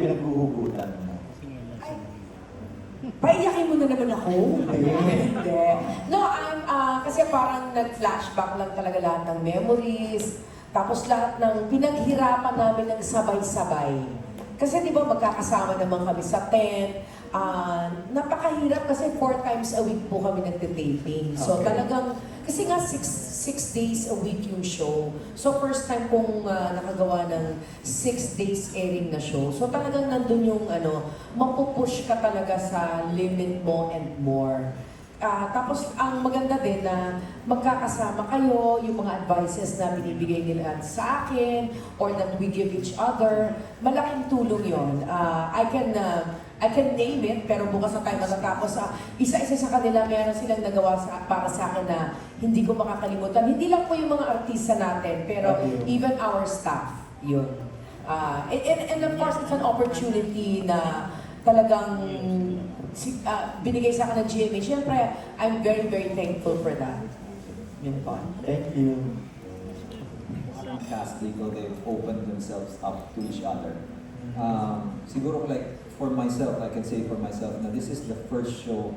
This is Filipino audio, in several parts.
pinaghuhugutan mo? Paiyakin mo na naman ako. Hindi. No, kasi parang nag-flashback lang talaga lahat ng memories. Tapos lahat ng pinaghirapan namin ng sabay-sabay. Kasi di ba magkakasama naman kami sa tent. Napakahirap kasi 4 times a week po kami nagte-taping. So Okay. talagang, kasi nga 6 days a week yung show. So first time kong nakagawa ng 6 days airing na show. So talagang nandun yung mapupush ka talaga sa limit mo and more. Tapos ang maganda din na magkakasama kayo, yung mga advices na binibigay nila sa akin or that we give each other, malaking tulong yon. I can name it, pero bukas na tayo matatapos. Isa-isa sa kanila, meron silang nagawa para sa akin na hindi ko makakalimutan. Hindi lang po yung mga artista natin, pero even our staff, yun. And of course, it's an opportunity na talagang binigay sa akin ng GMA. Siyempre, I'm very, very thankful for that. Yun po. Thank you. Cast Lico, they've opened themselves up to each other. Siguro like for myself, I can say for myself na this is the first show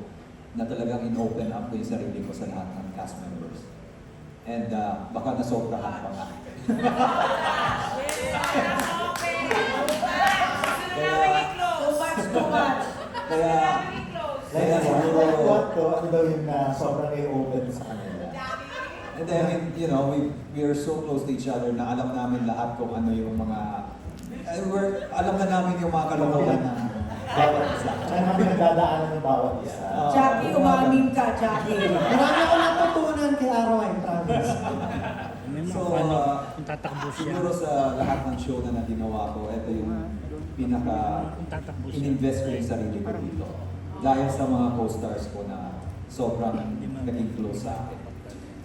na talagang in-open up ko yung sarili ko sa lahat ng cast members. And baka nasobrahan pa nga. Too much. Kaya siguro, What to? Ano daw yung sobrang i-open sa kanila? and then, I mean, you know, we are so close to each other na alam namin lahat kung ano yung mga, alam na namin yung mga kalokohan na bawat isa. Ano ang pinagdadaanan ng bawat isa? Jackie, umamin ka, Jackie. Marami ako natutunan kay Araw, I promise. So, kung tatakbo siya. siguro sa lahat ng show na naginawa ko, ito yung pinaka Kung tatakbo siya. in-invest ko yung sarili ko dito. Dahil sa mga co-stars ko na sobrang naging close sa akin.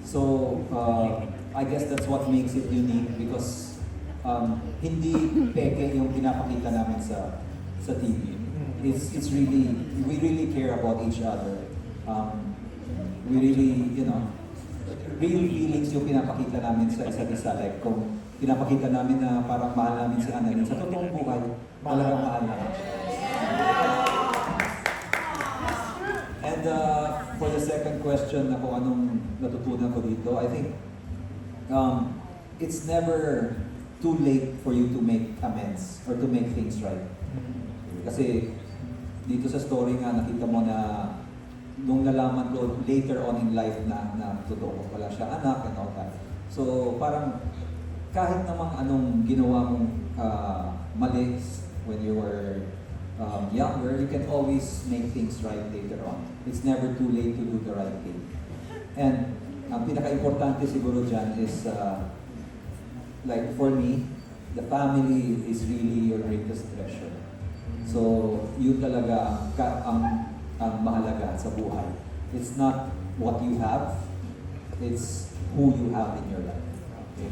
So, I guess that's what makes it unique because hindi peke yung pinapakita namin sa TV. It's really, we really care about each other. We really, you know, real feelings yung pinapakita namin sa isa't isa. Like kung pinapakita namin na parang mahal namin si Annalyn, sa totoong buhay, talagang mahal namin siya. And for the second question na kung anong natutunan ko dito, I think it's never too late for you to make amends or to make things right. Kasi dito sa story nga nakita mo na nung nalaman ko later on in life na totoo ko pala siya anak and all that. So parang kahit namang anong ginawa mong mali when you were younger, you can always make things right later on. It's never too late to do the right thing. And ang pinaka-importante siguro dyan is like for me, the family is really your greatest treasure. So yun talaga ang mahalaga sa buhay. It's not what you have, it's who you have in your life. Okay?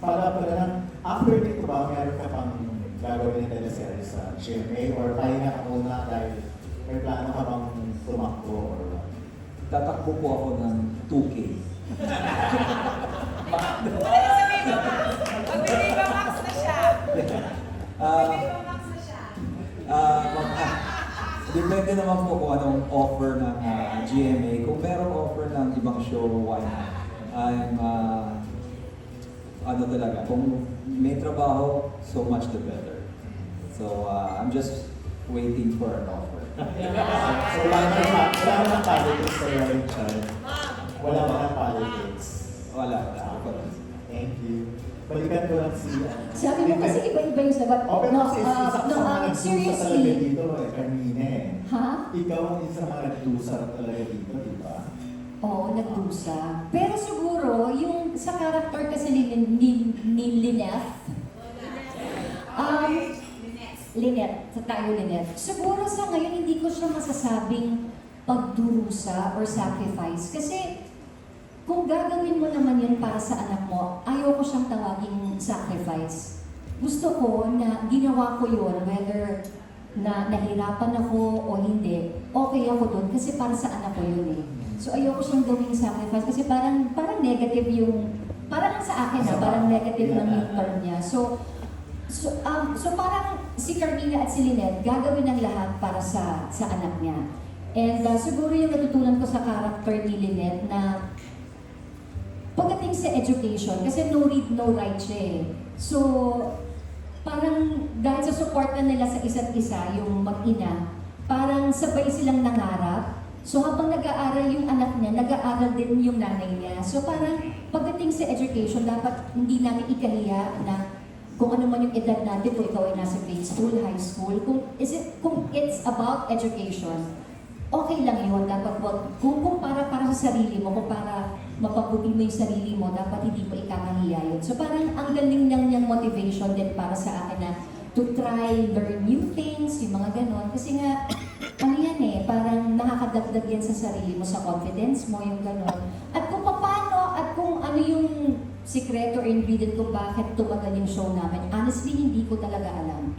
Para lang, after nito ba, meron ka pang gagawin na teleserye sa GMA or pahinga ka muna dahil may plano ka bang tumakbo or what? Tatakbo po ako ng 2K. Mag-Viva Max na siya. Mag-Viva Max na siya. Depende naman po kung anong offer ng GMA. Kung merong offer ng ibang show, why not? I'm, ano talaga, kung may trabaho, so much the better. So, I'm just waiting for an offer. So wala naman politics sa iyo, Richard. Wala naman politics. Wala. Thank you. Balikan ko lang si... Sabi mo kasi iba-iba yung sagot. Okay, No, kasi isa sa mga nagdusa talaga seriously. dito kanina eh. Ha? Ikaw ang isa sa mga nagdusa talaga dito, di ba? Oo, nagdusa. Pero siguro, yung sa character kasi ni Lynette, Lynette, sa tayo Lynette, siguro sa ngayon hindi ko siya masasabing pagdurusa or sacrifice. Kasi kung gagawin mo naman yun para sa anak mo, ayaw ko siyang tawaging sacrifice. Gusto ko na ginawa ko yun, whether na nahirapan ako o hindi, okay ako doon kasi para sa anak ko yun eh. So ayoko siyang gawing sacrifice kasi parang negative yung, parang sa akin parang negative lang yung term niya. So So parang si Carmina at si Lynette gagawin ng lahat para sa anak niya. And siguro yung natutunan ko sa character ni Lynette na pagdating sa education, kasi no read, no write siya eh. So, parang dahil sa support na nila sa isa't isa, yung mag-ina, parang sabay silang nangarap. So habang nag-aaral yung anak niya, nag-aaral din yung nanay niya. So parang pagdating sa education, dapat hindi natin ikahiya na kung ano man yung edad natin, kung ikaw ay nasa grade school, high school, kung it's about education, okay lang yun. Dapat kung para sa sarili mo, kung para mapabuti mo yung sarili mo, dapat hindi mo ikakahiya yun. So parang ang galing niyang motivation din para sa akin na to try, learn new things, yung mga ganon. Kasi nga, ano yan eh, parang nakakadagdag yan sa sarili mo, sa confidence mo, yung ganon. At kung paano, at kung ano yung sikreto or ingredient kung bakit tumagal yung show namin, honestly, hindi ko talaga alam.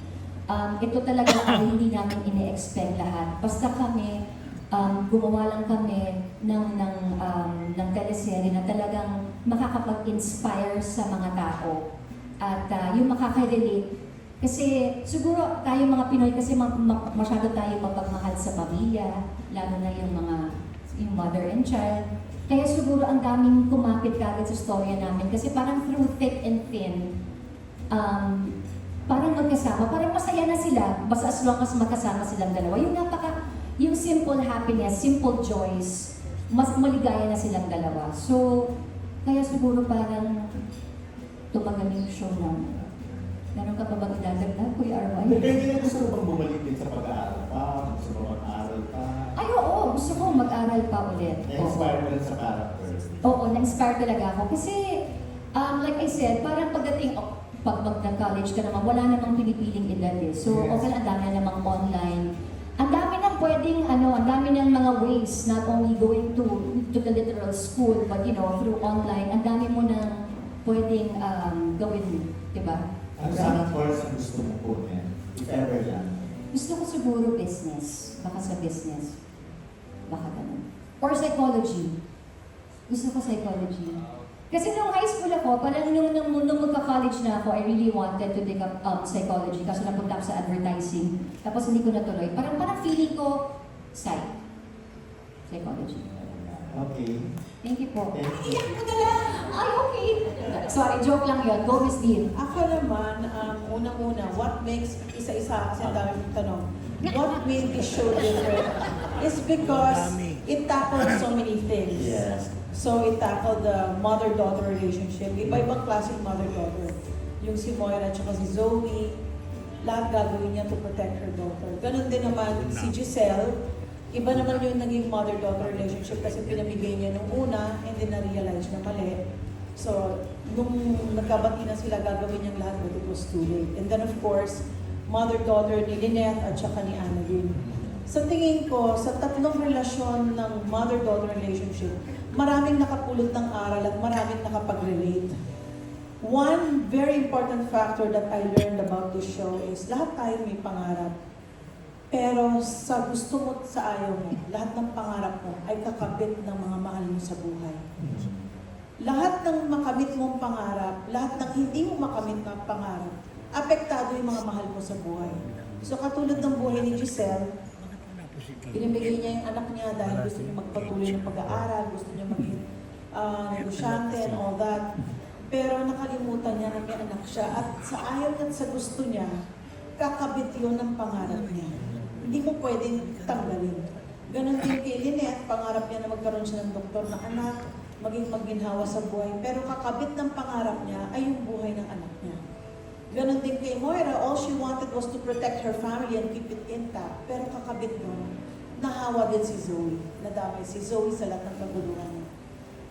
Ito talaga ay hindi namin ine-expect lahat. Basta kami, gumawa lang kami ng teleserye na talagang makakapag-inspire sa mga tao. At yung makaka-relate. Kasi siguro tayo mga Pinoy, kasi masyado tayo mapagmahal sa pamilya, lalo na yung mother and child. Kaya siguro ang daming kumapit kagad sa storya namin kasi parang through thick and thin, parang magkasama, parang masaya na sila, basta as long as magkasama silang dalawa. Yung simple happiness, simple joys, mas maligaya na silang dalawa. So, kaya siguro parang tumagal yung show namin. Meron ka pa bang idadagdag, Kuya Arway? Kaya hindi na gusto mo bang bumalik din sa pag-aaral pa? Gusto mo mag-aaral pa? Ay, oo. Gusto ko mag-aral pa ulit. Na-inspire mo rin sa character? Oo, na-inspire talaga ako. Kasi, like I said, parang pagdating, pag mag-college ka naman, wala namang pinipiling edad eh. So, Yes. okay lang, ang dami namang online. Ang dami nang pwedeng, ang dami ng mga ways, not only going to the literal school, but through online, ang dami mo nang pwedeng gawin, di ba? Ano sana course ang gusto mo po yan? If ever lang. Gusto ko siguro business. Baka sa business. Baka ganun. Or psychology. Gusto ko psychology. Kasi nung high school ako, parang nung magka-college na ako, I really wanted to take up psychology kasi napunta ako sa advertising. Tapos hindi ko natuloy. Parang feeling ko, psychology. Okay. Thank you po. Thank you. Iyak mo na lang! Ay, okay. Sorry, joke lang yun. Go, Miss Dean. Ako naman, unang-una, what makes, isa-isa kasi ang dami mong tanong, what made this show different is because it tackled so many things. Yes. So it tackled the mother-daughter relationship, iba-ibang klaseng mother-daughter. Yung si Moira at saka si Zoe, lahat gagawin niya to protect her daughter. Ganon din naman si Giselle, iba naman yung naging mother-daughter relationship kasi pinamigay niya nung una and then na-realize na mali. So, nung nagkabati na sila, gagawin niyang lahat but it was too late. And then of course, mother-daughter ni Lynette at saka ni Annalyn. Sa tingin ko, sa tatlong relasyon ng mother-daughter relationship, maraming nakapulot ng aral at maraming nakapag-relate. One very important factor that I learned about this show is lahat tayo may pangarap. Pero sa gusto mo at sa ayaw mo, lahat ng pangarap mo ay kakabit ng mga mahal mo sa buhay. Lahat ng makamit mong pangarap, lahat ng hindi mo makamit na pangarap, apektado yung mga mahal mo sa buhay. So katulad ng buhay ni Giselle, pinamigay niya yung anak niya dahil gusto niya magpatuloy ng pag-aaral, gusto niya maging negosyante and all that. Pero nakalimutan niya na may anak siya at sa ayaw niya at sa gusto niya, kakabit yun ng pangarap niya. Hindi mo pwedeng tanggalin. Ganon din kay Lynette, pangarap niya na magkaroon siya ng doktor na anak, maging maginhawa sa buhay. Pero kakabit ng pangarap niya ay yung buhay ng anak niya. Ganon din kay Moira, all she wanted was to protect her family and keep it intact. Pero kakabit nun, nahawa din si Zoe. Nadamay si Zoe sa lahat ng kaguluhan niya.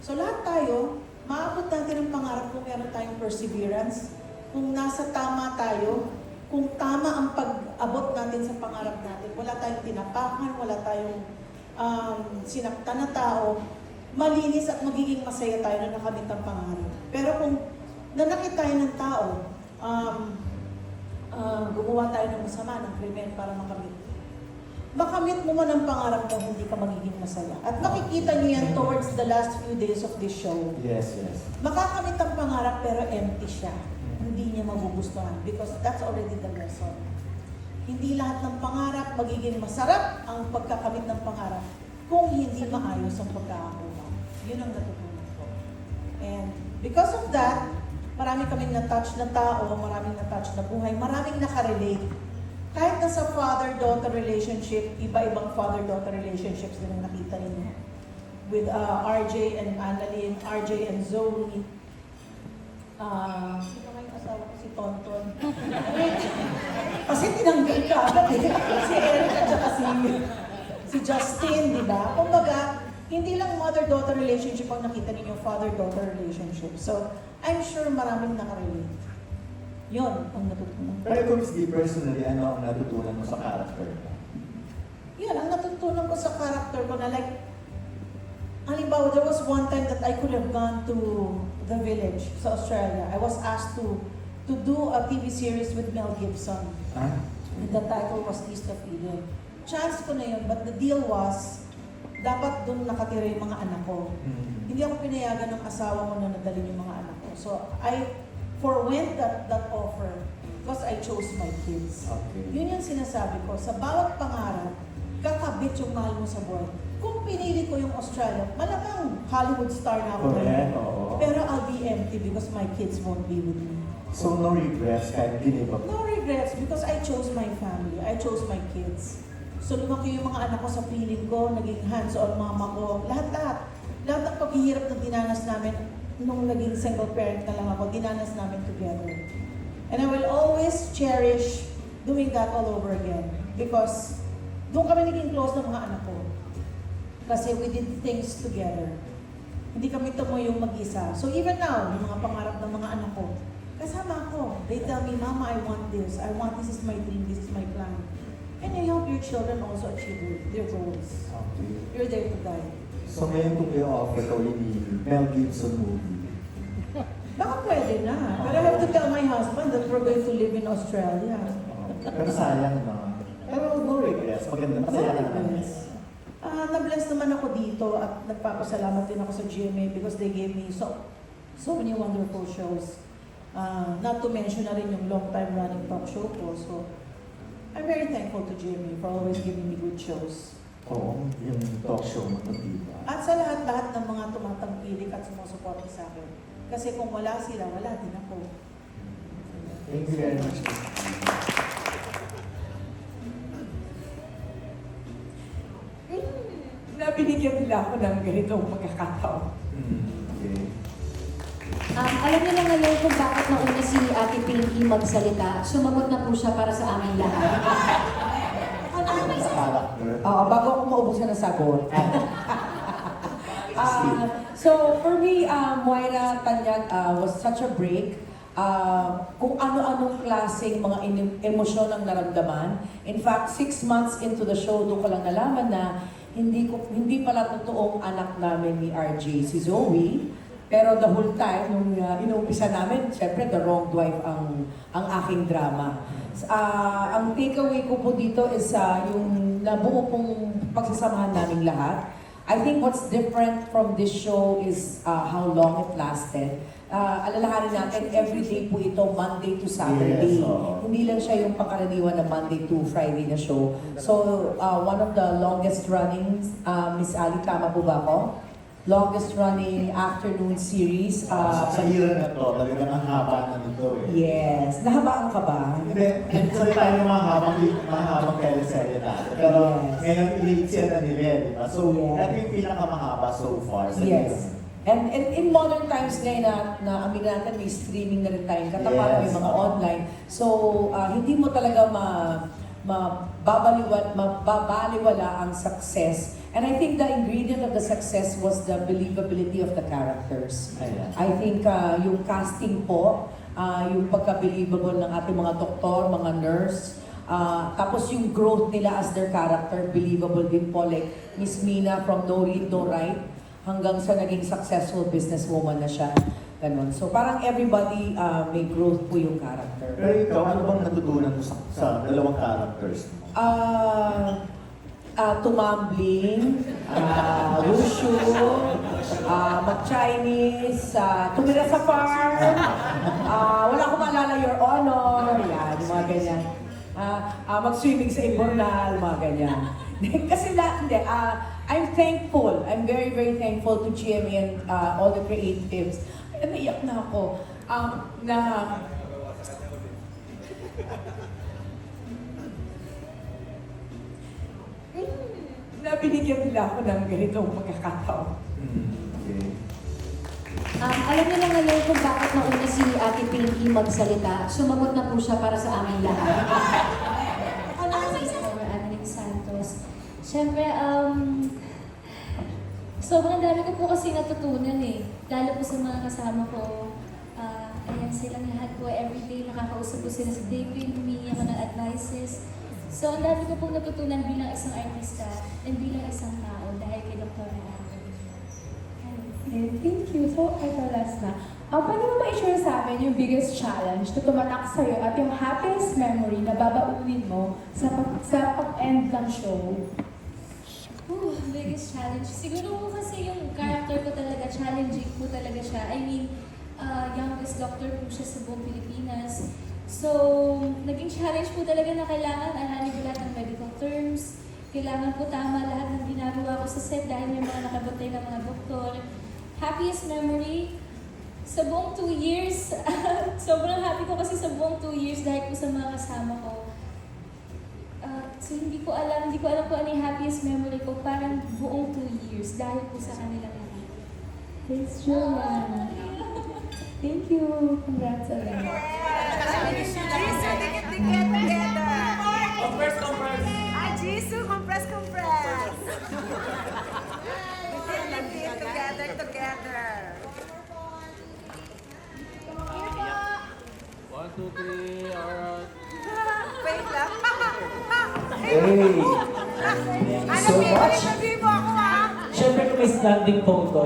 So lahat tayo, maabot natin ang pangarap kung meron tayong perseverance, kung nasa tama tayo, kung tama ang pag-abot natin sa pangarap natin, wala tayong tinapakan, wala tayong sinaktan na tao, malinis at magiging masaya tayo na nakamit ang pangarap. Pero kung nanakit tayo ng tao, gumawa tayo ng masama, ng krimen para makamit mo man ang pangarap mo, hindi ka magiging masaya. At makikita niyo yan towards the last few days of this show. Yes, yes. Makakamit ang pangarap pero empty siya. hindi niya magugustuhan because that's already the lesson. Hindi lahat ng pangarap magiging masarap ang pagkakamit ng pangarap kung hindi maayos ang pagkakakuha. Yun ang natutunan ko. And because of that, marami kaming na-touch na tao, maraming na-touch na buhay, maraming nakarelate. Kahit nasa father-daughter relationship, iba-ibang father-daughter relationships din ang nakita ninyo. With RJ and Annalyn, RJ and Zoe. Sino nga yung asawa ko? Si Tonton. Kasi tinanggal ka agad eh. Si Eric at saka si Justin, di ba? Kumbaga, hindi lang mother-daughter relationship ang nakita ninyo, father-daughter relationship. So, I'm sure maraming nakarelate. Yun ang natutunan. Pero kung Miss D, personally, ano ang natutunan mo sa character mo? Yun, ang natutunan ko sa character ko na like, halimbawa, there was one time that I could have gone to the village sa Australia. I was asked to do a TV series with Mel Gibson. Ah? And the title was East of Eden. Chance ko na yun, but the deal was, dapat doon nakatira yung mga anak ko. Hindi ako pinayagan ng asawa mo na nadalhin yung mga anak ko. So, I forwent that offer because I chose my kids. Okay. Yun yung sinasabi ko. Sa bawat pangarap, kakabit yung mahal mo sa buhay. Kung pinili ko yung Australia, malamang Hollywood star na ako. Correct, oo. Pero I'll be empty because my kids won't be with me. So no regrets kahit give up? No regrets because I chose my family. I chose my kids. So lumaki yung mga anak ko sa piling ko, naging hands-on mama ko, lahat-lahat. Lahat ng paghihirap na dinanas namin nung naging single parent na lang ako, dinanas namin together. And I will always cherish doing that all over again because doon kami naging close ng mga anak ko. Kasi we did things together. Hindi kami tumuyong mag-isa. So even now, yung mga pangarap ng mga anak ko, kasama ako. They tell me, Mama, I want this. This is my dream. This is my plan. And you help your children also achieve their goals. Okay. You're there to guide. So ngayon kung i-offer ko yung Mel Gibson movie, Baka pwede na. But I have to tell my husband that we're going to live in Australia. pero sayang na. Pero no regrets, maganda, masaya ka naman. Na-bless naman ako dito at nagpapasalamat din ako sa GMA because they gave me so many wonderful shows. Not to mention na rin yung long time running talk show ko. So, I'm very thankful to GMA for always giving me good shows. Oo, yung talk show mo ito, diba? At sa lahat-lahat ng mga tumatangkilik at sumusuporta sa akin. Kasi kung wala sila, wala din ako. Thank you very much. Binigyan nila ako ng ganitong pagkakataon. Okay. Alam niyo na ngayon kung bakit nauna si Ate Pinky magsalita. Sumagot na po siya para sa amin lahat. Sa character. Oo, bago ako maubusan ng sagot. So for me, Moira Tanyag was such a break. Kung ano-anong klaseng mga emosyon ang naramdaman. In fact, 6 months into the show, doon ko lang nalaman na hindi pala totoong anak namin ni RJ, si Zoe. Pero the whole time, nung inumpisa namin, syempre the wrong wife ang aking drama. Ang takeaway ko po dito is yung nabuo pong pagsasamahan naming lahat. I think what's different from this show is how long it lasted. Alalahanin natin, everyday po ito, Monday to Saturday. Yes, oo. Hindi lang siya yung pangkaraniwan na Monday to Friday na show. So, one of the longest running, Miss Ali, tama po ba ako? Longest running afternoon series. Sa hira na to, talagang ang haba na nito eh. Yes. Nahabaan ka ba? Hindi, sorry tayo ng mahabang teleserye natin. Pero Yes. ngayon, i-lead siya na nila, di ba? So, Yes. ito yung pinakamahaba so far. Sa Yes. And in modern times ngayon na amin natin, may streaming na rin tayong katapat, may Yes. mga online. So, hindi mo talaga mababaliwala ang success. And I think the ingredient of the success was the believability of the characters. Ayan. I think yung casting po, yung pagka-believable ng ating mga doktor, mga nurse, tapos yung growth nila as their character, believable din po. Like Miss Mina from No Read, No Write, hanggang sa naging successful businesswoman na siya. Ganun. So parang everybody may growth po yung character. Pero ikaw, ano bang natutunan mo sa dalawang characters mo? tumambling, wushu, mag-Chinese, tumira sa farm, wala akong maalala, Your Honor, yan, yung mga ganyan. Mag-swimming sa Ibornal, mga ganyan. Kasi hindi, I'm thankful, I'm very, very thankful to GMA and all the creatives. Ay, naiyak na ako. Na binigyan nila ako ng ganitong pagkakataon. Okay. Alam niyo na ngayon kung bakit nauna si Ate Pinky magsalita. Sumagot na po siya para sa aming lahat. Adeline Santos. Siyempre, sobrang dami ko po kasi natutunan eh. Lalo po sa mga kasama ko. Ayan silang lahat po. Everyday nakakausap ko sila sa David, humingi ako ng advices. So, ang dami ko pong natutunan bilang isang artista and bilang isang tao dahil kay Dr. Renato. Thank you. So, ito last na. Pwede mo ma-share sa amin yung biggest challenge na tumatak sa'yo at yung happiest memory na babaunin mo sa pag-end ng show? Biggest challenge. Siguro po kasi yung character ko talaga, challenging po talaga siya. I mean, youngest doctor po siya sa buong Pilipinas. So, naging challenge po talaga na kailangan alhanin ko lahat ng medical terms. Kailangan po tama lahat ng ginagawa ko sa set dahil may mga nakabantay na mga doktor. Happiest memory, sa buong 2 years, sobrang happy ko kasi sa buong 2 years dahil po sa mga kasama ko. So hindi ko alam kung ano yung happiest memory ko, parang buong 2 years dahil po sa kanila lahat. Thanks, Julia. Thank you. Congrats again. Jisoo, compress. Together. 1, 2, 3, alright. Wait lang. Hey! Ano, So much. sabihin mo ako, ha? Siyempre kung may standing photo,